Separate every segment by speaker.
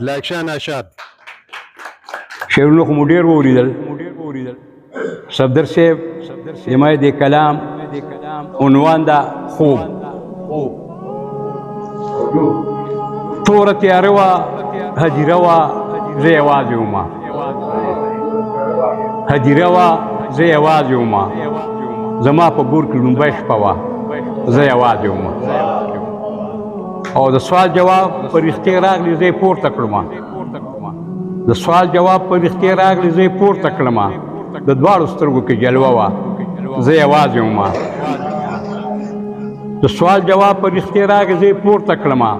Speaker 1: لایکشان آشاد
Speaker 2: شعرونه خو مو ډېر واورېدل. صفدر صاحب زما د کلام عنوان ده خوب. توره تیاره وه، هدیره وه، زه یوازې ومه. هدیره وه، زه یوازې ومه. زما په ګور کې لومبۍ شپه وه، زه یوازې ومه. او د سوال جواب په رښتیا راغلی، زه یې پورته کړمه. د سوال جواب په رښتیا راغلی، زه یې پورته کړمه. د دواړو سترګو کې جلوه وه، زه یوازې ومه. د سوال جواب په رښتیا راغلی، زه یې پورته کړمه.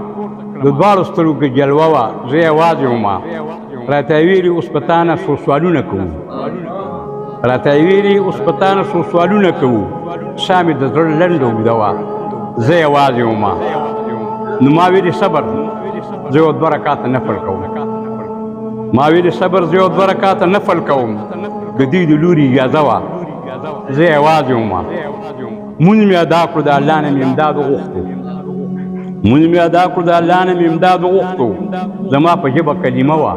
Speaker 2: د دواړو سترګو کې جلوه وه، زه یوازې ومه. راته یې ویلي اوس په تا نه څو سوالونه کوو. راته یې ویلي اوس په تا نه څو سوالونه کوو. ساه مې د زړه لنډه اوږده وه، زه یوازې ومه. نو ما ویلي صبر، زه یو دوه رکاته نفل کوم. ما ویلي صبر، زه یو دوه رکاته نفل کوم. د دې د لوري اجازه وه، زه یوازې ومه. مونځ مې ادا کړو، د الله نه مې امداد وغوښتو. مونځ مې ادا کړو، د الله نه مې امداد وغوښتو. زما په ژبه کلمه وه،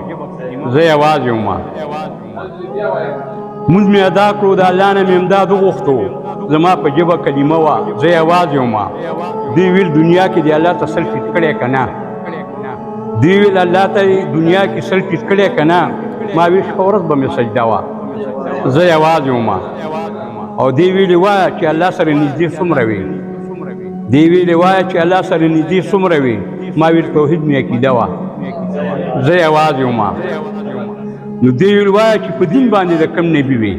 Speaker 2: زه یوازې ومه. مونځ مې ادا کړو، د الله نه مې امداد وغوښتو. زما په ژبه کلمه وه، زه یوازې ومه. دوی ویل دنیا کې دی الله ته سل فیټ کړی که نه. دوی ویل الله ته دنیا کې سل فیټ کړی که نه. ما ویل شپه ورځ به مې سجده وه، زه یوازې ومه. او دوی ویلې وایه چې الله سره نږدې څومره وي. دوی ویلې وایه چې الله سره نږدې څومره وي. ما ویل توحید مې عقیده وه، زه یوازې ومه. نو دوی ویل وایه چې په دین باندې د کوم نبي وي.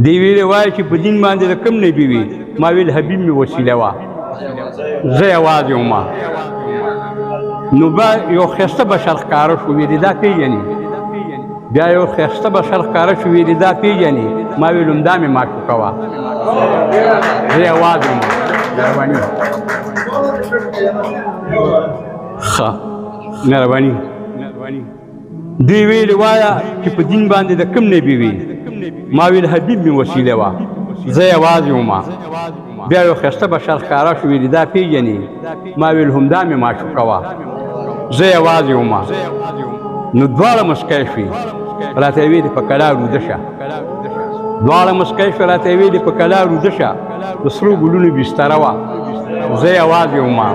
Speaker 2: دوی ویلې وایه چې په دین باندې د کوم نبي وي. ما ویل حبیب مې وسیله وه، زه یوازې ومه. نو بیا یو ښایسته بشر ښکاره شو، ویلې دا پېژنې. بیا یو ښایسته بشر ښکاره شو، ویلې دا پېژنې. ما ویل همدا مې معشوقه وه، زه یوازې ومه. مهرباني ښه مهرباني. دوی ویلې وایه چې په دین باندې د کوم نبي وي. ما ویل حبیب مې وسیله وه، زه یوازې ومه. بیا یو ښایسته بشر ښکاره شو، ویلې دا پېژنې. ما ویل همدا مې معشوقه وه، زه یوازې ومه. نو دواړه مسکی شوې، راته یې ویلې په کلا روده شه. دواړه مسکی شوې، راته یې ویلې په کلا روده شه. د سرو ګلونو بستره وه، زه یوازې ومه.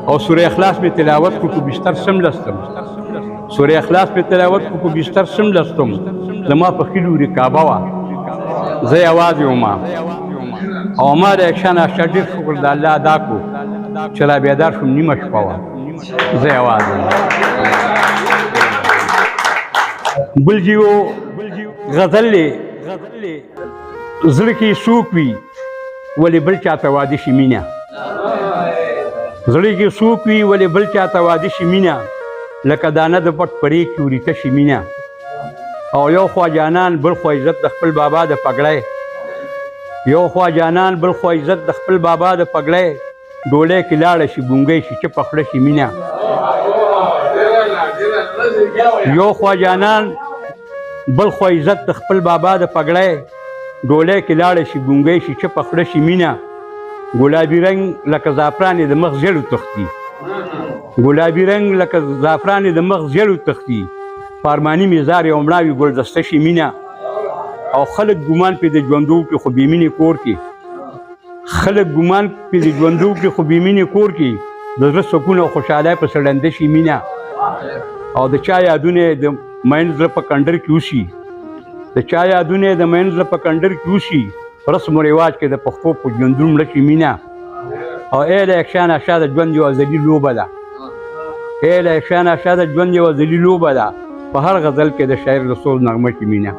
Speaker 2: او سوره اخلاص مې تلاوت کړو، په بستر څملستم. سوره اخلاص مې تلاوت کړو، په بستر څملستم. زما په ښي لوري کعبه وه، زه یوازې ومه. او ما د اکشان اشته ډېر شکر د الله ادا کړو چې را بیدار شوم، نیمه شپه وه، زه یوازې ومه. بل جیو غزل دی، زړه کې څوک وي ولې بل چاته واده شي مینه. زړه کې څوک وي ولې بل چاته واده شي مینه. لکه دانه د پټ پرې کې وریته شي مینه. او یو خوا جانان بل خوا عزت د خپل بابا د پګړی. یو خوا جانان بل خوا عزت د خپل بابا د پګړی. ډولۍ کې لاړه شي بونګۍ شي چې پخړه شي مینه. یو خوا جانان بل خوا عزت د خپل بابا د پګړی. ډولۍ کې لاړه شي بونګۍ شي چې پخړه شي مینه. ګلابي رنګ لکه زعفران د مخ زیړو تښتي. ګلابي رنګ لکه زعفران د مخ زیړو تښتي. پارماني مزار یو مړاوي ګلدسته شي مینه. او خلک ګمان پې د ژوندو کې خو بېمینې کور کې. خلک ګمان پې د ژوندو کې خو بېمینې کور کې. د زړه سکون او خوشحالۍ په سړنده شي مینه. او د چا یادونه د مین زړه په کنډر کې وشي. د چا یادونه د مین زړه په کنډر کې وشي. رسم و رواج کې د پښتو په ژوندون مړه شي مینه. او ای له اکشان اشا د ژوند یوه ازلي لوبه ده. ای له اکشان اشا د ژوند یوه ازلي لوبه ده. په هر غزل کې د شاعر رسول نغمه شي مینه.